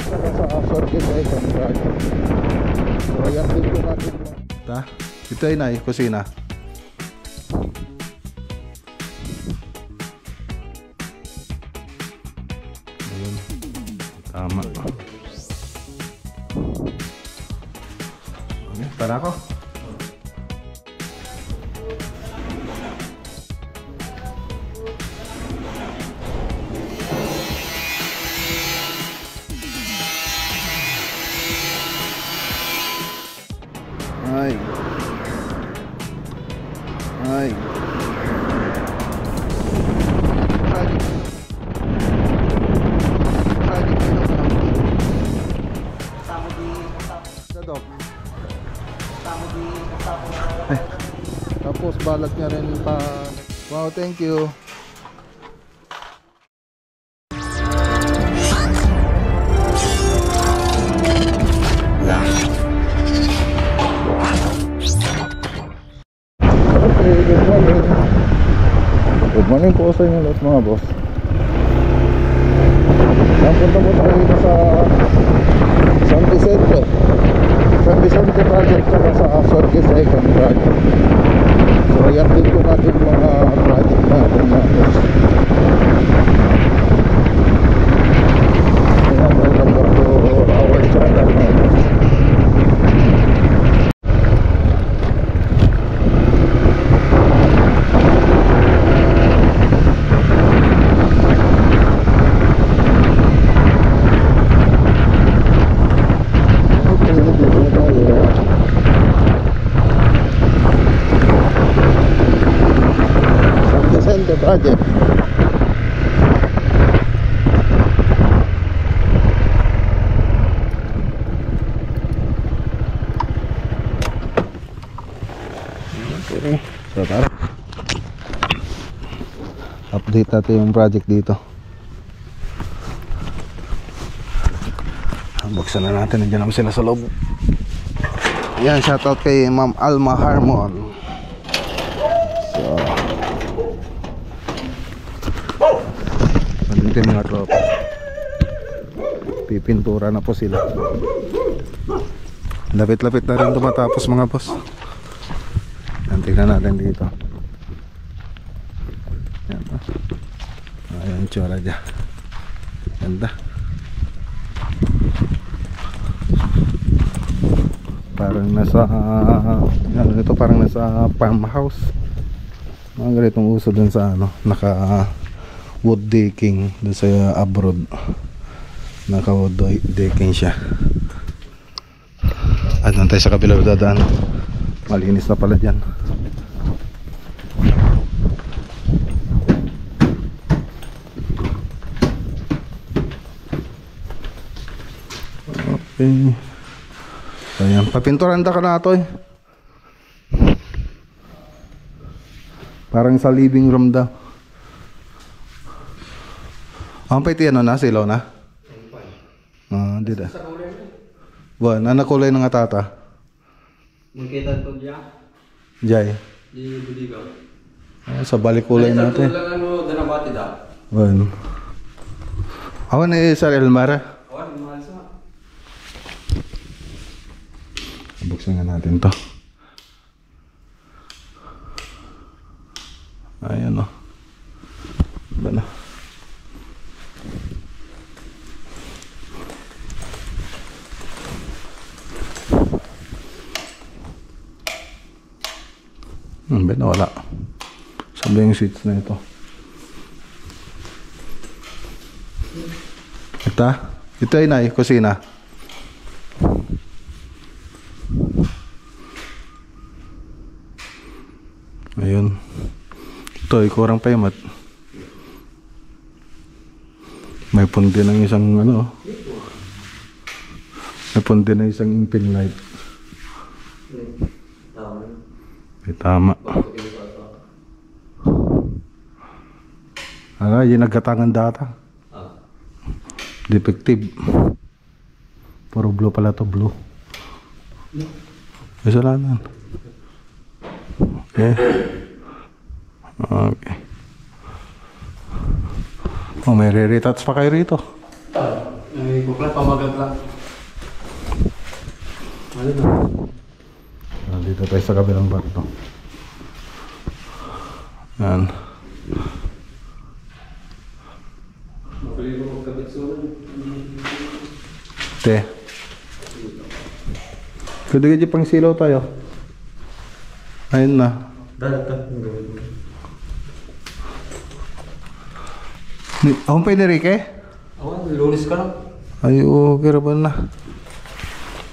Sa circuit ay contract. So ayan dito natin. Ito ay na kusina. Ayun. Tama. Okay, tara ko. Ay. Ay. Tapos balat niya rin pa. Wow, thank you. Good morning po sa inyo lahat mga boss. Punta po tayo dito sa San Vicente project tsaka sa Sorque second project. So ayan din po natin mga project natin mga boss. Ayan, welcome back to our channel mga boss. Project. Okay. So tara. Update natin yung project dito. Buksan na natin, nandiyan naman sila sa loob. Ayan, shoutout kay Ma'am Alma Harmon. Dito mga tropa, pipintura na po sila. Lapit-lapit na rin tumatapos mga boss. Tingnan natin dito. Ayan, ayan yung tsura dyan. Ganda. Parang nasa ano ito, parang nasa farmhouse. Mga ganitong uso dun sa ano, naka wood decking dun sa abroad. Naka wood decking siya. At nantay sa kabila dadaan. Malinis na pala dyan. Okay. Ayan, papinturan ka na ito eh. Parang sa living room daw. Ang pwede ano na, silaw na? Di da. Buwan, nakulay ng atata. Magkita ito dyan? Jay. Di budigaw. Sa balik kulay natin. Ay, sa tulang ano, danabati da? Buwan. Awan eh, Sir Elmar. Awan, mahal sa. Buksan nga natin to. Ayan o. Ba na? Bet na wala. Sabi yung switch na ito. Ito ay na kusina. Ayun. Ito ay kurang paymat. May pundi ng isang ano. May pundi ng isang imping light. Tama. Ano, yung nagkatangan data. Defective. Puro blue pala to, blue. Kasalanan. Okay. Okay. Oh, may re-retouch pa kayo rito. Ay, bukla pamagagla. Ano na? Nandito tayo sa kabilang barko. Yan. Mabili ko magkabit sunan. Te. Pwede ka pang silaw tayo. Ayun na. Dalat ang gawin mo. Akong pwede Rick eh? Ako, lunes ka lang. Ay, okay ra ba na?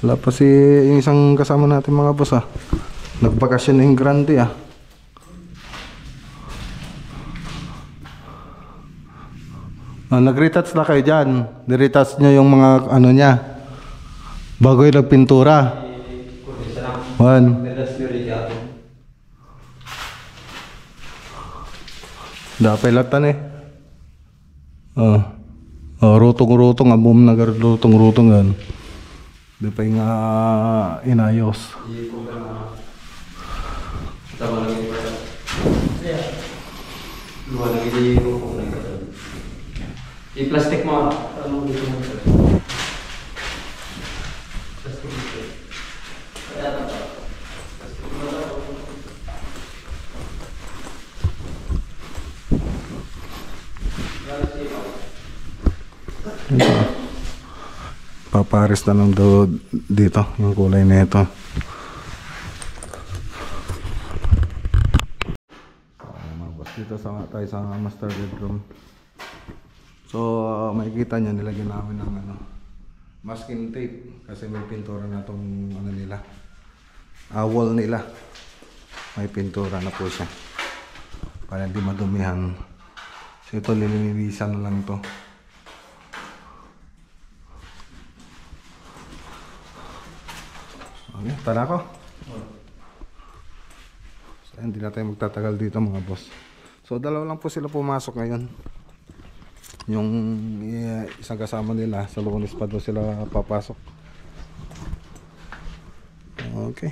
Wala pa si yung isang kasama natin mga boss ah. Nagbakasyon ng Grande ah. Nag-retouch na kayo dyan. Niretouch nyo yung mga ano niya. Bago yung nagpintura. Kundisa lang. One. Nedas nyo rin yato. Dapay latan eh. Rutong-rutong. Abum nagarutong-rutong gan. Dapay nga inayos. Hindi ko na. Tama lang yung pala. Luwa lagi di yung kung nagkata. I-plastic mo. Ano dito mo? Plastic mo. Kaya na ba? Plastic mo na. Papares na lang daw dito yung kulay na ito. Dito tayo sa master bedroom. So makikita nyo nilagyan namin ng ano, masking tape kasi may pintura na tong ano nila, wall nila. May pintura na po siya para hindi madumihan. So ito lilinisan na lang to. Okay, tara ko. So hindi na tayo magtatagal dito mga boss. So dalawa lang po sila pumasok ngayon. Yung isang kasama nila sa Lunes pa doon sila papasok. Okay.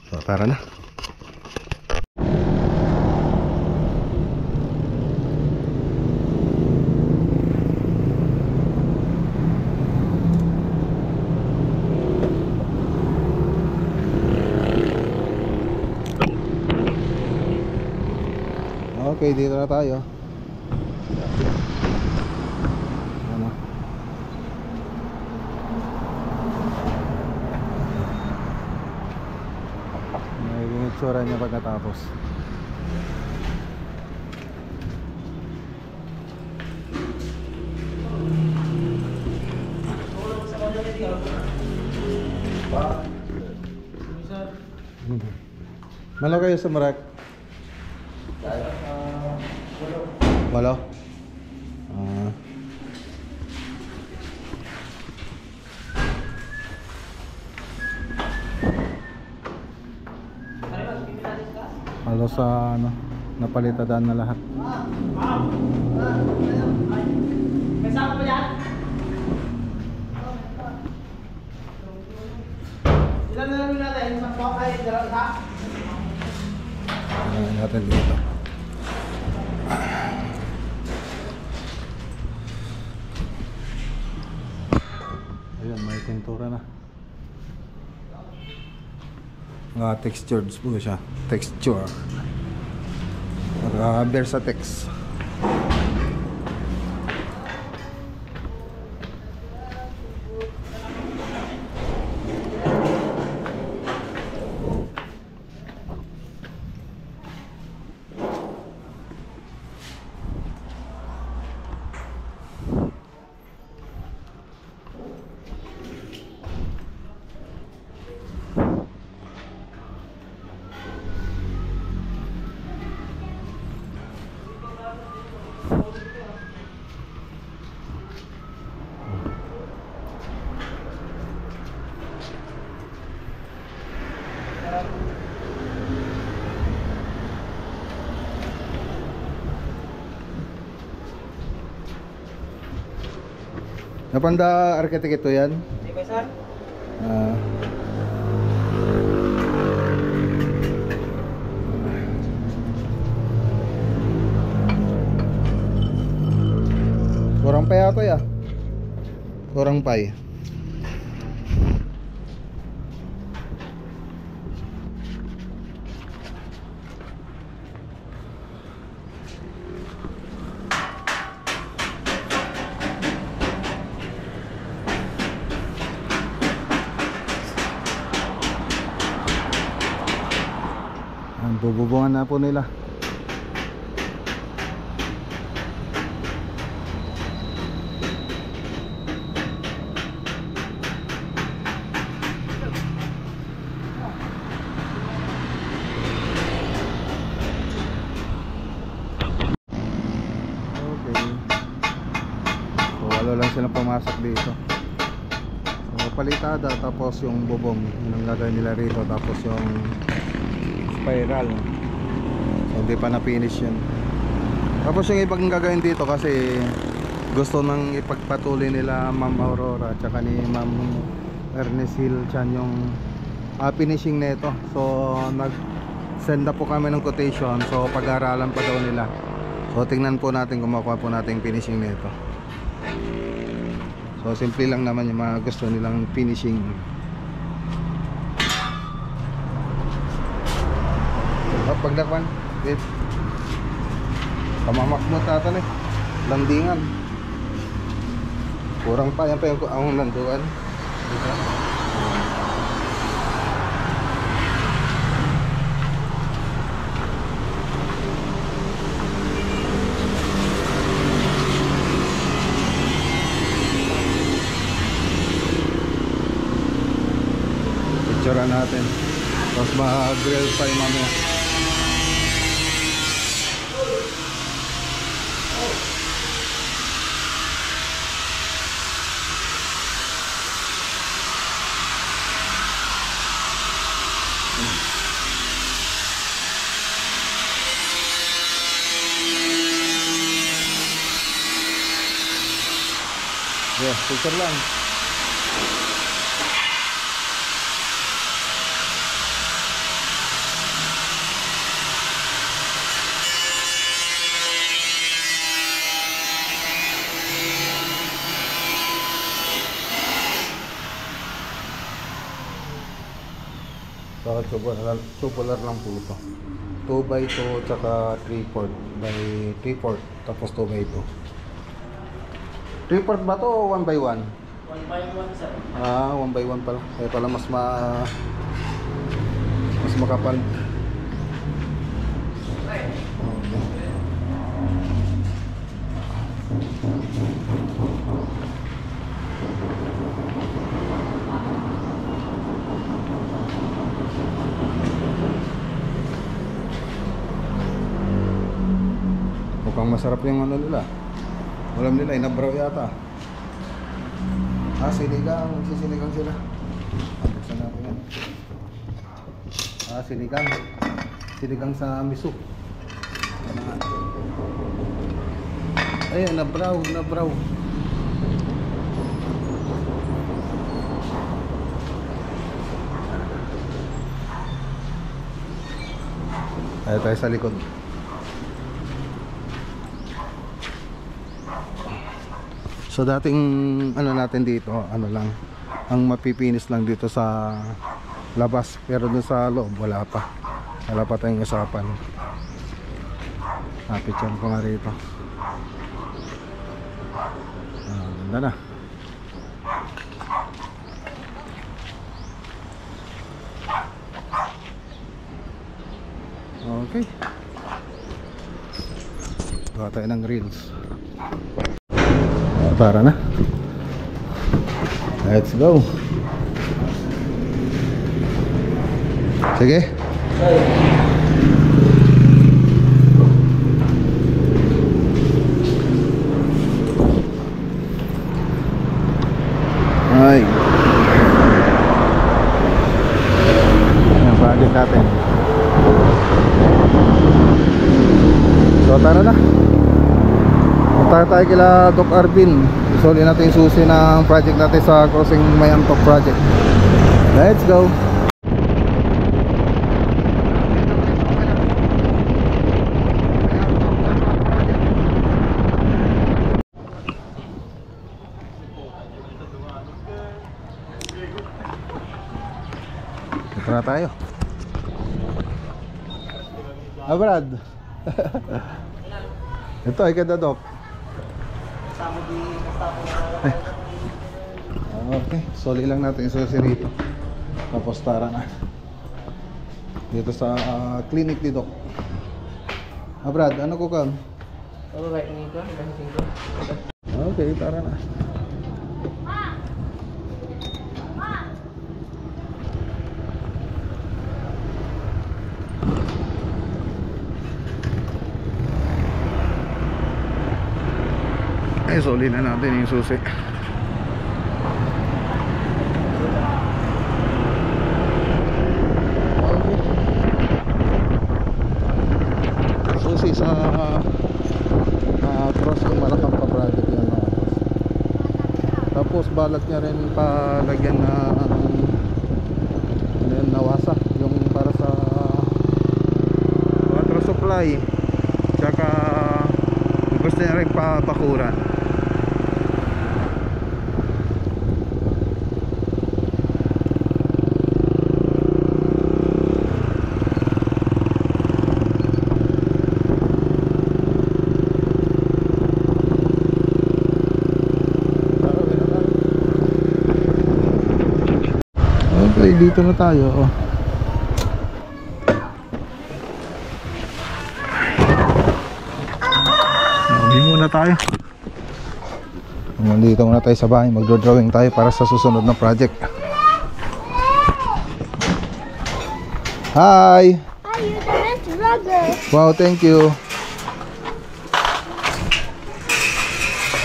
So tara na. Okay, dito na tayo. Ano? May itsura niya pagkatapos. Malo kayo sa Marak? Walo? Halos sa ano, napalitadaan na lahat. May sako ba yan? Ilan na lang natin? Isang po ay dalawa sa? Natin dito. Ayun, may pintura na. Textured po siya. Texture. Versatex. Napanda architect ito yan? Hindi ba, sir? Kurang pa yata ya. Kurang pa eh. Ang bububungan na po nila. Wala lang silang pumasok dito. So palitada, tapos yung bubong yun ang gagawin nila rito, tapos yung spiral, so hindi pa na finish yun. Tapos yung ibang gagawin dito kasi gusto nang ipagpatuloy nila Ma'am Aurora at saka ni Ma'am Ernest Hill Chan yung finishing nito. So nag send na po kami ng quotation, so pag-aaralan pa daw nila. So tingnan po natin kung makuha po natin yung finishing nito. So simple lang naman yung mga gusto nilang finishing. Pagdakpan wait, pamamakmot natin eh, landingan. Kurang pa, yan pa yung ang landuan dito. Picturean natin, tapos mag-grill pa yung mamaya. Yeah, picture lang. So tubular lang po ito. 2x2 tsaka 3/4 by 3/4, tapos 2x2. 3/4 ba to o 1x1? 1x1 sir. 1x1 pala. Kaya pala mas makapal. Mukhang masarap yung ano nila. Ulam nila, inabraw yata. Sinigang. Sisinigang sila. Buksan natin yan. Sinigang. Sinigang sa miso. Ayan, nabraw. Ayan tayo sa likod. So dating ano natin dito, ano lang, ang mapipinis lang dito sa labas, pero dun sa loob wala pa tayong usapan. Picture ko nga rito. Ganda na. Okay, gawa tayo ng reels. Para na. Let's go. Sige. Ay. Ang project natin. So tara na. Punta tayo kila Doc Arvin. Isuli natin yung susi ng project natin sa Crossing Mayantok project. Let's go. tayo. Brad. Ito ay kada Dok. Okay, soli lang natin yung susi rito. Tapos tara na. Dito sa clinic ni Doc. Brad, ano ko kan? Alright, nito. Okay, tara na. Ay, soli na natin yung susi. Susi sa cross yung Malakang pa project yan mga boss. Tapos balak niya rin palagyan na ano yun, nawasa yung para sa water supply, tsaka gusto niya rin papakuran. Okay, dito na tayo. Oh. Uwi muna tayo. Nandito muna tayo sa bahay. Magdodrawing tayo para sa susunod na project. Hi! Hi, you're the best vlogger. Wow, thank you.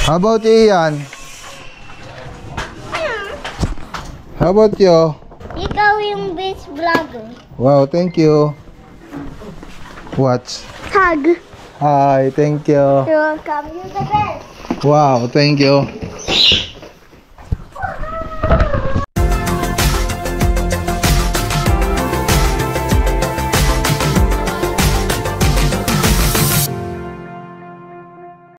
How about you, Ian? How about you? Ikaw yung best vlogger. Wow, thank you. Watch. Hug. Hi, thank you. You're welcome. You're the best. Wow, thank you.